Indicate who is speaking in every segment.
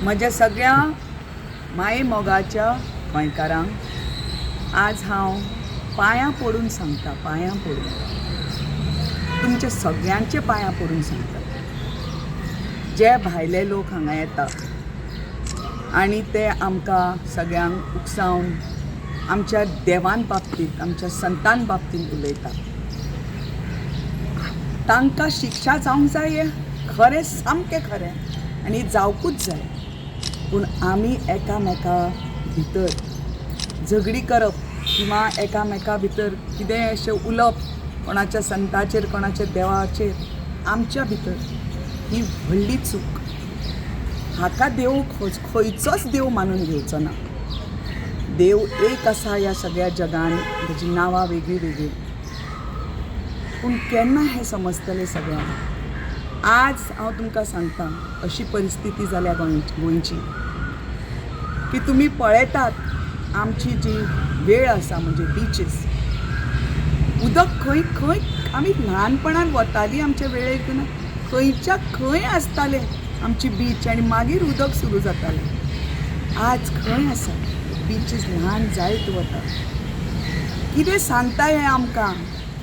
Speaker 1: म्हज्या सगळ्या माये मोगाच्या गोंयकारांक आज हांव पांयां पडून सांगता, पांयां पडून, तुमच्या सगळ्यांचे पांयां पडून सांगता, जे भायले लोक हांगा येता आनी ते आमकां सगळ्यांक उकसावन आमच्या देवान बाबतींत, आमच्या संतान बाबतींत उलयता, तांकां शिक्षा जावंक जाय हें खरें, सामकें खरें, आनी जावकूच जाय. पूण आमी एकामेका भितर झगडी करप किंवा एकामेका भितर कितेंय अशें उलोवप कोणाच्या संताचेर, कोणाच्या देवाचेर, आमच्या भितर ही व्हडली चूक. हाका देव खंयचोच देव मानून घेवचो ना. देव एक आसा ह्या सगळ्या जगान, ताची नांवां वेगळीं वेगळीं. पूण केन्ना हें समजतलें सगळ्यांक? आज हांव तुमकां सांगता, अशी परिस्थिती जाल्या गोंयची की तुमी पळयतात आमची जी वेळ आसा, म्हणजे बिचीस, उदक खंय खंय आमी ल्हानपणान वतालीं आमच्या वेळेक ना, खंयच्या खंय आसतालें आमची बीच, आनी मागीर उदक सुरू जातालें. आज खंय आसा बिचीस, ल्हान जायत वता. कितें सांगता हें आमकां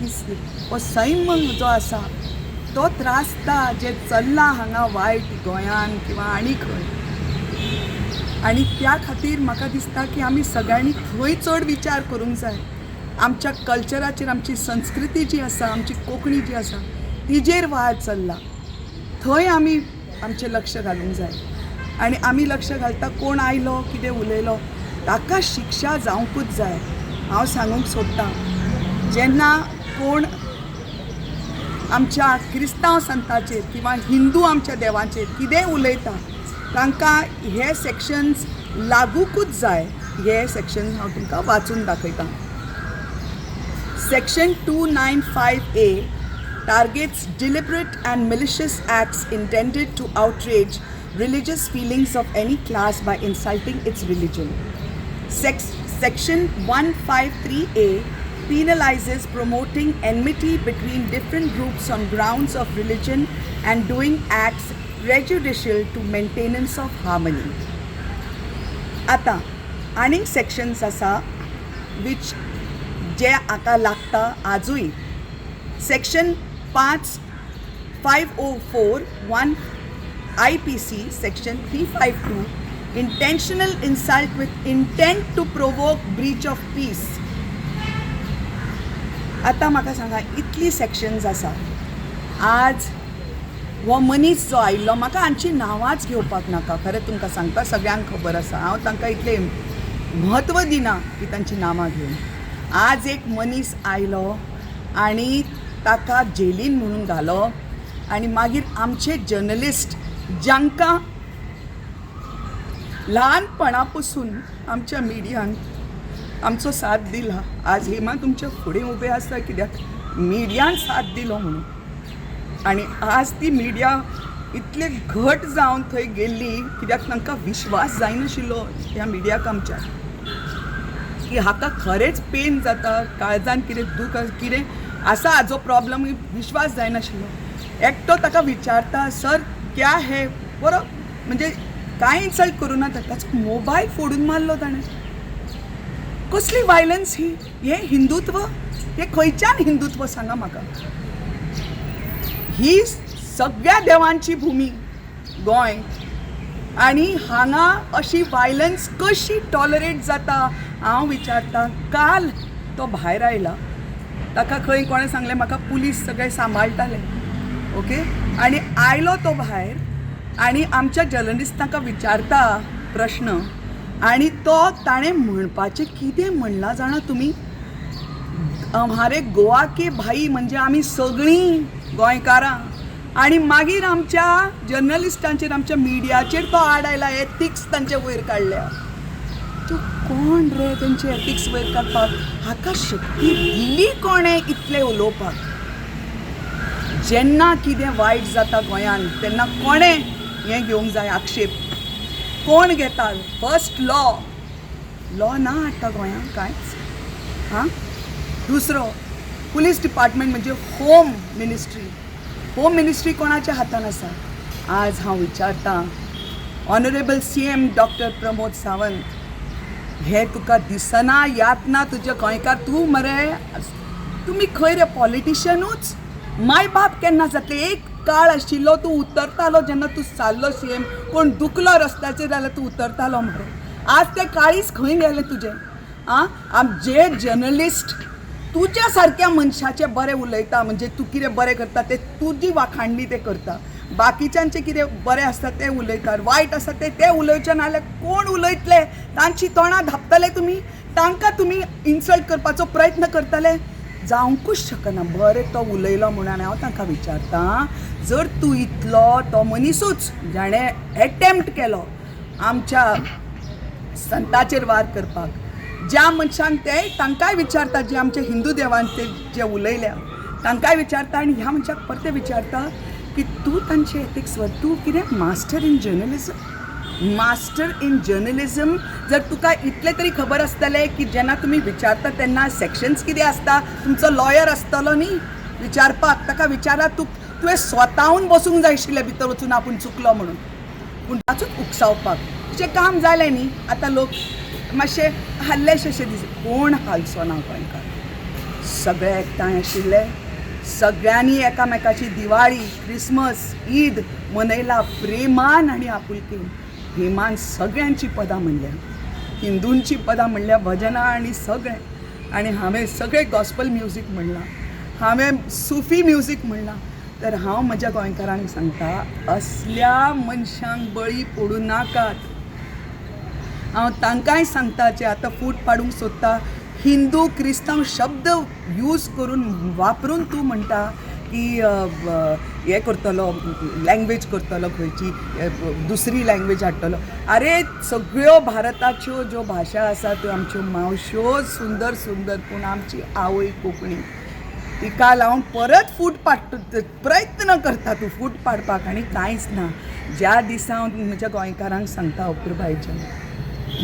Speaker 1: की हो सैम जो आसा तो त्रासता जे चल्ला हांगा वायट गोंयान किंवा आनी खंय. आनी त्या खातीर म्हाका दिसता की आमी सगळ्यांनी थंय चड विचार करूंक जाय. आमच्या कल्चराचेर, आमची संस्कृती जी आसा, आमची कोंकणी जी आसा, तिजेर वाद चल्ला, थंय आमी आमचें लक्ष घालूंक जाय. आनी आमी लक्ष घालता कोण आयलो कितें उलयलो ताका शिक्षा जावंकूच जाय. हांव सांगूंक सोदतां, जेन्ना कोण आमच्या क्रिस्तांव संतांचेर किंवा हिंदू आमच्या देवाचेर कितेंय उलयता तांकां हे सेक्शन्स लागूकूच जाय. हे सेक्शन हांव तुमकां वाचून दाखयतां. Section 295A targets deliberate and malicious acts intended to outrage religious feelings of any class by insulting its religion. Section 153A penalizes promoting enmity between different groups on grounds of religion and doing acts prejudicial to maintenance of harmony. आता आनीक sections आसा which जे आका लागता आजूय. Section 504(1) IPC section 352 intentional insult with intent to provoke breach of peace. आता म्हाका सांगा, इतली सेक्शन्स आसा. आज हो मनीस जो आयिल्लो, म्हाका हांची नांवांच घेवपाक नाका, खरें तुमकां सांगता, सगळ्यांक खबर आसा, हांव तांकां इतलें म्हत्व दिना की तांची नांवां घेवन. आज एक मनीस आयलो आनी ताका जेलीन म्हणून घालो, आनी मागीर आमचे जर्नलिस्ट जांकां ल्हानपणा पसून आमच्या मिडियान आमचो साथ दिला, आज हेमा तुमच्या फुडें उबे आसा कित्याक मिडियान साथ दिलो म्हणून. आनी आज ती मिडिया इतले घट जावन थंय गेल्ली कित्याक तांकां विश्वास जायनाशिल्लो ह्या मिडियाक आमच्या, की हाका खरेंच पेन जाता, काळजान कितें दूख कितें आसा हाजो प्रॉब्लम, विश्वास जायनाशिल्लो. एकटो ताका विचारता, सर क्या है, बरो म्हणजे कांय इन्सल्ट करूं ना, ताचो मोबायल फोडून मारलो ताणें. कसली वायलन्स ही? हें हिंदुत्व? हें खंयच्यान हिंदुत्व सांगा म्हाका? ही सगळ्या देवांची भुमी गोंय, आनी हांगा अशी वायलन्स कशी टॉलरेट जाता हांव विचारतां. काल तो भायर आयला, ताका खंय कोणें सांगलें म्हाका पुलीस सगळे सांबाळटाले, ओके, आनी आयलो तो भायर आनी आमच्या जर्नलिस्टांका विचारता प्रश्न, आनी तो ताणें म्हणपाचें कितें म्हणलां जाणा तुमी? हमारे गोवा के भाई, म्हणजे आमी सगळीं गोंयकारां. आनी मागीर आमच्या जर्नलिस्टांचेर, आमच्या मिडियाचेर तो आड आयला, एथिक्स तांचे वयर काडल्या. तूं कोण रे तेंचे एथिक्स वयर काडपाक? हाका शक्ती दिली कोणें इतलें उलोवपाक? जेन्ना कितें वायट जाता गोंयान तेन्ना कोणें हें घेवंक जाय आक्षेप? कोण घेता? फर्स्ट लॉ ना आतां गोंयांत कांयच. हां, दुसरो पुलीस डिपार्टमेंट म्हणजे होम मिनिस्ट्री कोणाच्या हातान आसा? आज हांव विचारतां, honourable CM doctor Pramod Sawant, हे तुका दिसना यातना तुजे गोंयकार तूं मरे तुमी खंय रे पॉलिटिशियनूच माय बाप केन्ना जातले. एक काळ आशिल्लो तूं उतरतालो जेन्ना तूं चल्लो CM कोण दुखलो रस्त्याचेर जाल्यार तूं उतरतालो मरे. आज ते काळीच खंय गेले तुजे. जे जर्नलिस्ट तुज्या सारक्या मनशाचे बरें उलयता म्हणजे तूं कितें बरें करता ते तुजी वाखाणणी ते करता, बाकीच्यांचे कितें बरें आसता ते उलयतात, वायट आसा ते उलयचे नाल्यार कोण उलयतले, तांची तोंडां धापतले तुमी, तांकां तुमी इन्सल्ट करपाचो प्रयत्न करतले, जावंकूच शकना. बरें तो उलयलो म्हणून हांव तांकां विचारतां, जर तूं इतलो तो मनीसूच जाणें एटेम्प्ट केलो आमच्या संताचेर वार करपाक, ज्या मनशान ते तांकांय विचारता, जे आमचे हिंदू देवान ते जे उलयल्या तांकांय विचारता आनी ह्या मनशाक परते विचारता की तूं तांचे एथिक्स वर तूं कितें मास्टर इन जर्नलिझम. जर तुका इतले तरी खबर आसतलें की जेन्ना तुमी विचारता तेन्ना सेक्शन्स कितें आसता, तुमचो लॉयर आसतलो न्ही विचारपाक, ताका विचारा तुवें स्वताहून बसूंक जाय आशिल्लें भितर वचून आपूण चुकलो म्हणून, पूण ताचूच उकसावपाक तुजें काम जालें न्ही. आतां लोक मातशे हल्लेशे अशें दीस कोण हालचो ना गोंयकार, सगळे एकठांय आशिल्ले, सगळ्यांनी एकामेकाची दिवाळी क्रिसमस ईद मनयला प्रेमान आनी आपुलकेन. हेमान सगळ्यांची पदां म्हणल्या, हिंदूंची पदां म्हणल्या, भजनां आनी सगळें. आनी हांवें सगळें गॉस्पल म्युजीक म्हणलां, हांवें सुफी म्युजीक म्हणलां. तर हांव म्हज्या गोंयकारांक सांगता, असल्या मनशांक बळी पडूं नाकात. हांव तांकांय सांगता जे आतां फूट पाडूंक सोदता, हिंदू क्रिस्तांव शब्द यूज करून वापरून तूं म्हणटा की हे करतलो, लँग्वेज करतलो, खंयची दुसरी लँग्वेज हाडटलो. आरे सगळ्यो भारताच्यो ज्यो भाशा आसा त्यो आमच्यो मावश्यो सुंदर सुंदर, पूण आमची आवय कोंकणी, तिका लावन परत फूट पाड प्रयत्न करता तूं फूट पाडपाक आनी कांयच ना. ज्या दिसा हांव म्हज्या गोंयकारांक सांगता अपुरबायच्या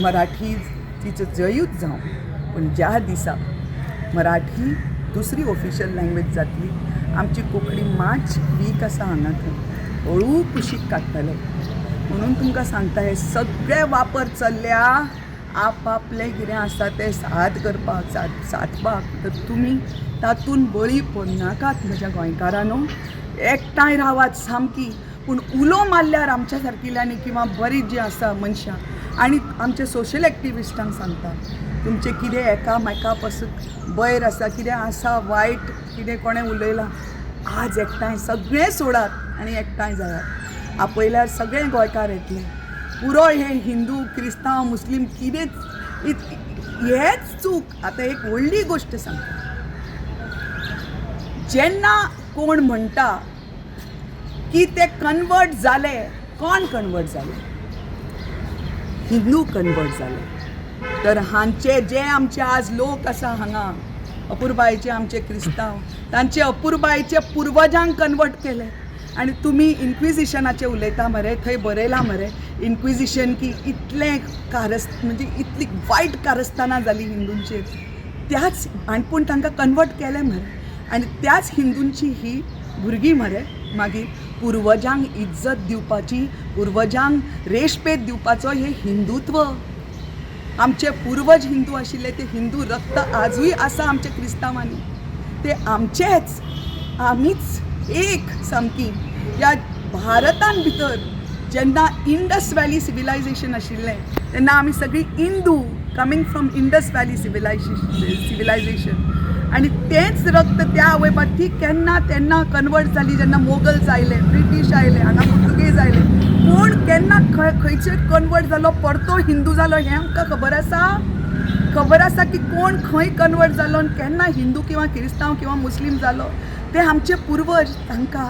Speaker 1: मराठी तिचो जयूच जावं, पूण ज्या दिसा मराठी दुसरी ऑफिशियल लँग्वेज जातली, आमची कोंकणी मातशी वीक आसा हांगा थंय, हळू कुशीक काडटले. म्हणून तुमकां सांगता, हे सगळे वापर चल्ल्या आपआपलें कितें आसा तें साद करपाक सादपाक. तर तुमी तातूंत बळी पडनाकात म्हज्या गोंयकारांनो, एकठांय रावात सामकी. पूण उलो मारल्यार आमच्या सारकिल्यांनी किंवा बरीं जीं आसा मनशां आनी आमचे सोशल एक्टिविस्टांक सांगता, तुमचें कितें एकामेका पासून बैर आसा, कितें आसा वायट, कितें कोणें उलयलां, आज एकठांय सगळें सोडात आनी एकठांय जायात. आपयल्यार सगळे गोंयकार येतले. पुरो हे हिंदू क्रिस्तांव मुस्लीम कितें हेच चूक. आतां एक व्हडली गोश्ट सांगता, जेन्ना कोण म्हणटा की ते कन्वर्ट जाले, कोण कन्वर्ट जाले? हिंदू कन्वर्ट जाले. तर हांचे जे आमचे आज लोक आसा हांगा, अपुरबायेचे आमचे क्रिस्तांव, तांचे अपुरबायेचे पुर्वजांक कन्वर्ट केले. आनी तुमी इन्क्विजिशनाचें उलयता मरे, थंय बरयलां मरे इन्क्विजिशन की इतलें म्हणजे इतली वायट कारस्थानां जालीं हिंदूंचेर, त्याच आनी पूण तांकां कन्वर्ट केलें मरे. आनी त्याच हिंदूंची ही भुरगीं मरे मागीर पुर्वजांक इज्जत दिवपाची, पुर्वजांक रेशपेत दिवपाचो हे हिंदुत्व. आमचे पुर्वज हिंदू आशिल्ले, ते हिंदू रक्त आजूय आसा आमच्या क्रिस्तांवांनी, ते आमचेच, आमीच एक सामकी. ह्या भारतान भितर जेन्ना इंडस व्हॅली सिविलायझेशन आशिल्लें तेन्ना आमी सगळीं Hindu coming from Indus valley civilisation. आनी तेंच रक्त त्या आवयबाप ती केन्ना तेन्ना कन्वर्ट जाली जेन्ना मोगल्स आयले, ब्रिटीश आयले, हांगा पुर्तुगेज आयले. पूण केन्ना खंयचेर कन्वर्ट जालो, परतो हिंदू जालो हें आमकां खबर आसा? खबर आसा की कोण खंय कन्वर्ट जालो आनी केन्ना हिंदू किंवा क्रिस्तांव किंवा मुस्लीम जालो? ते आमचे पुर्वज. तांकां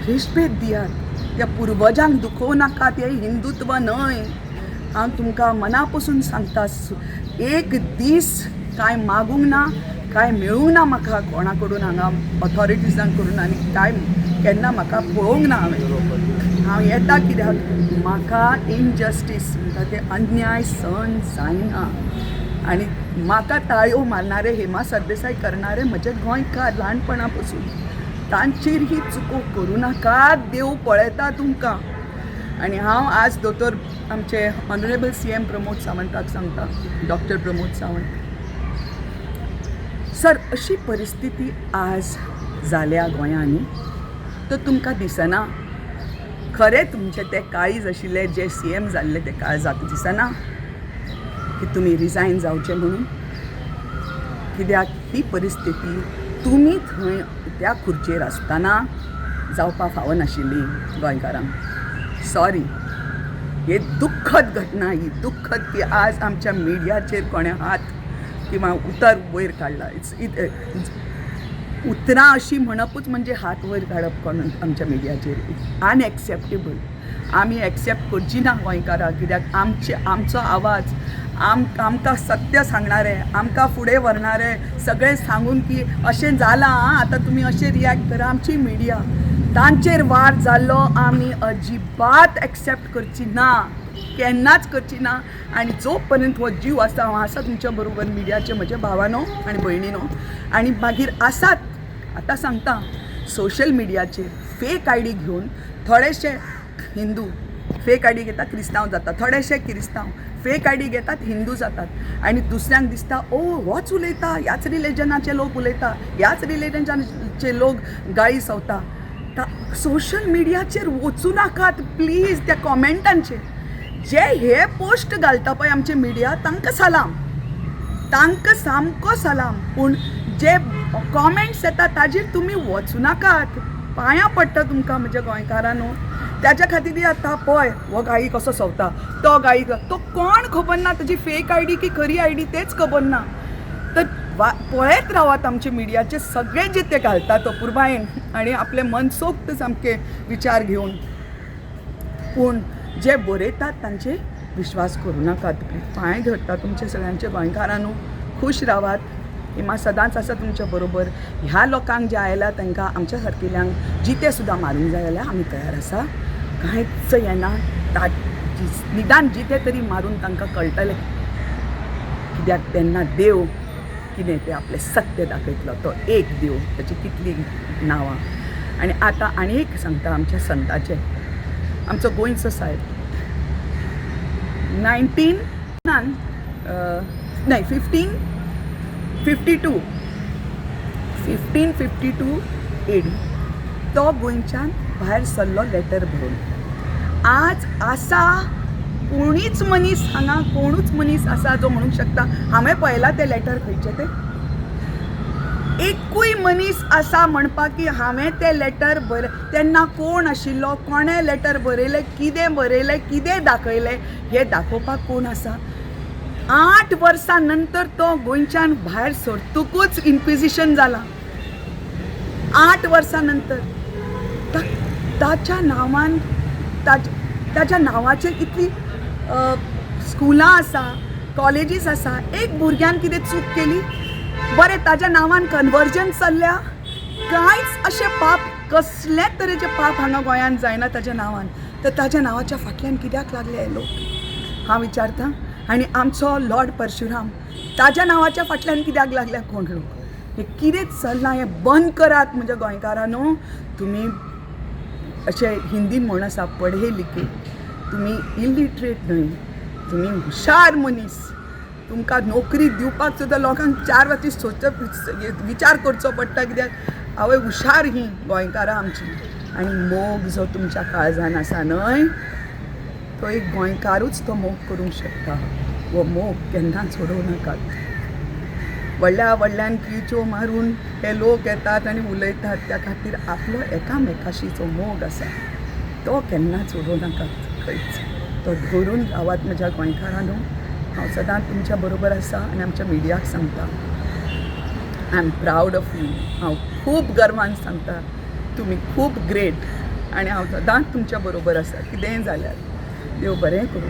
Speaker 1: रेस्पेद दियात, त्या पुर्वजांक दुखोव नाकात. हें हिंदुत्व न्हय. हांव तुमकां मना पासून सांगता, एक दीस कांय मागूंक ना, कांय मेळूंक ना म्हाका कोणा कडून हांगा ऑथॉरिटीजांक कडून, आनी कांय केन्ना म्हाका पळोवंक ना. हांव येता कित्याक म्हाका इनजस्टीस म्हणटा ते अन्याय सहन जायना. आनी म्हाका ताळयो मारणारे, हेमा सरदेसाय करणारे म्हजे गोंयकार ल्हानपणा पासून, तांचेर ही चुको करूं नाका. देव पळयता तुमकां. आनी हांव आज दोतोर आमचे ऑनरेबल CM प्रमोद सावंताक सांगता, डॉक्टर प्रमोद सावंत सर, अशी परिस्थिती आज जाल्या गोंयांनी तर तुमकां दिसना खरें तुमचे ते काळीज आशिल्ले जे CM जाल्ले ते काळजाक दिसना की तुमी रिजायन जावचें म्हणून? कित्याक ही परिस्थिती तुमी थंय त्या खुर्चेर आसतना जावपा फावनाशिल्ली गोंयकारांक. सॉरी, हे दुख्खद घटना, ही दुख्खद की आज आमच्या मिडियाचेर कोणे हात किंवा उतर वयर काडला. उतरां अशी म्हणपूच म्हणजे हात वयर काडप कोण आमच्या मिडियाचेर. अनएक्सेप्टेबल. आमी एक्सेप्ट करची ना गोंयकारां, कित्याक आमचो आवाज आमकां सत्य सांगणारे, आमकां फुडें व्हरणारे सगळे सांगून की अशें जालां आतां तुमी अशें रियॅक्ट करा. आमची मिडिया तांचेर वार जाल्लो आमी अजिबात एक्सेप्ट करची ना, केन्नाच करची ना. आनी जो पर्यंत हो जीव आसा, हांव आसा तुमच्या बरोबर मिडियाचे म्हजे भावानो आनी भयणीनो. आनी मागीर आसात, आतां सांगता, सोशल मिडियाचेर फेक ID घेवन थोडेशे हिंदू फेक ID घेतात, क्रिस्तांव जातात, थोडेशे क्रिस्तांव फेक ID घेतात, हिंदू जातात. आनी दुसऱ्यांक दिसता ओ होच उलयता, ह्याच रिलिजनाचे लोक उलयता, ह्याच रिलिजनाचे लोक गाळी सवता. सोशल मिडियाचेर वचूं नाकात प्लीज. त्या कॉमेंटांचेर जे हे पोस्ट घालता पळय आमचे मिडिया, तांकां सलाम, तांकां सामको सलाम. पूण जे कॉमेंट्स येता ताजेर तुमी वचूं नाकात. पांयां पडटा तुमकां म्हज्या गोंयकारांनो. त्याच्या खातीर आतां पळय, हो गायी कसो सवता, तो गायी, तो कोण खबर ना, ताजी फेक ID की खरी ID तेच खबर ना. तर पळयत रावात आमचे मिडियाचे सगळे जे ते घालतात अपुर्बायेन आनी आपले मनसोक्त सामके विचार घेवन. पूण जे बरयतात तांचे विश्वास करूं नाकात. पांय धरता तुमचे सगळ्यांचे गोंयकारांनो. खुश रावात. हिमा सदांच आसा तुमच्या बरोबर. ह्या लोकांक जे आयला तांकां आमच्या सारकिल्यांक जिते सुद्दां मारूंक जाय जाल्यार आमी तयार आसा. कांयच येना. निदान जिते तरी मारून तांकां कळटलें, कित्याक तेन्ना देव कितें तें आपलें सत्य दाखयतलो. तो एक देव, ताची कितली नांवां. आनी आतां आनी एक सांगता आमच्या संताचें. आमचो गोंयचो साहेब 1552 AD तो गोंयच्यान भायर सरलो लेटर बरोवन. आज आसा कोणीच मनीस हांगा, कोणूच मनीस आसा जो म्हणूंक शकता हांवें पळयलां तें लेटर खंयचें तें? एकूय मनीस आसा म्हणपाक की हांवें तें लेटर तेन्ना कोण आशिल्लो, कोणें लेटर बरयलें, कितें बरयलें, कितें दाखयलें, हें दाखोवपाक कोण आसा? 8 वर्सां नंतर तो गोंयच्यान भायर सरतकूच इन्क्विजिशन जालां. 8 वर्सां नंतर ताच्या नांवान, ताच्या नांवाचेर इतली स्कुलां आसा, कॉलेजीस आसा. एक भुरग्यान कितें चूक केली, बरें ताच्या नांवान कन्वर्जन चल्ल्या. कांयच अशें पाप, कसलेच तरेचे पाप हांगा गोंयांत जायना ताच्या नांवान. तर ताच्या नांवाच्या फाटल्यान कित्याक लागले हे लोक हांव विचारतां. आनी आमचो लॉर्ड परशुराम ताच्या नांवाच्या फाटल्यान कित्याक लागल्या कोण लोक? हें कितें चल्लां हें बंद करात म्हज्या गोंयकारांनो. तुमी अशें हिंदीन म्हण आसा, पढे लिखे. तुमी इलिटरेट न्हय, तुमी हुशार मनीस. तुमकां नोकरी दिवपाक सुद्दां लोकांक 4 फावटी विचार करचो पडटा, कित्याक आवय हुशार ही गोंयकारां आमची. आनी मोग जो तुमच्या काळजान आसा न्हय, तो एक गोंयकारूच तो मोग करूंक शकता. हो मोग केन्ना सोडूं नाकात. व्हडल्यान किळच्यो मारून हे लोक येतात आनी उलयतात, त्या खातीर आपलो एकामेकाशी जो मोग आसा तो केन्ना सोडूं नाकात. खंयच तो धरून रावात म्हज्या गोंयकारांनो. हांव सदांच तुमच्या बरोबर आसा आनी आमच्या मिडियाक सांगता, I am proud of you. हांव खूब गर्वान सांगता, तुमी खूब ग्रेट. आनी हांव सदांच तुमच्या बरोबर आसा, कितेंय जाल्यार. देव बरें करूं.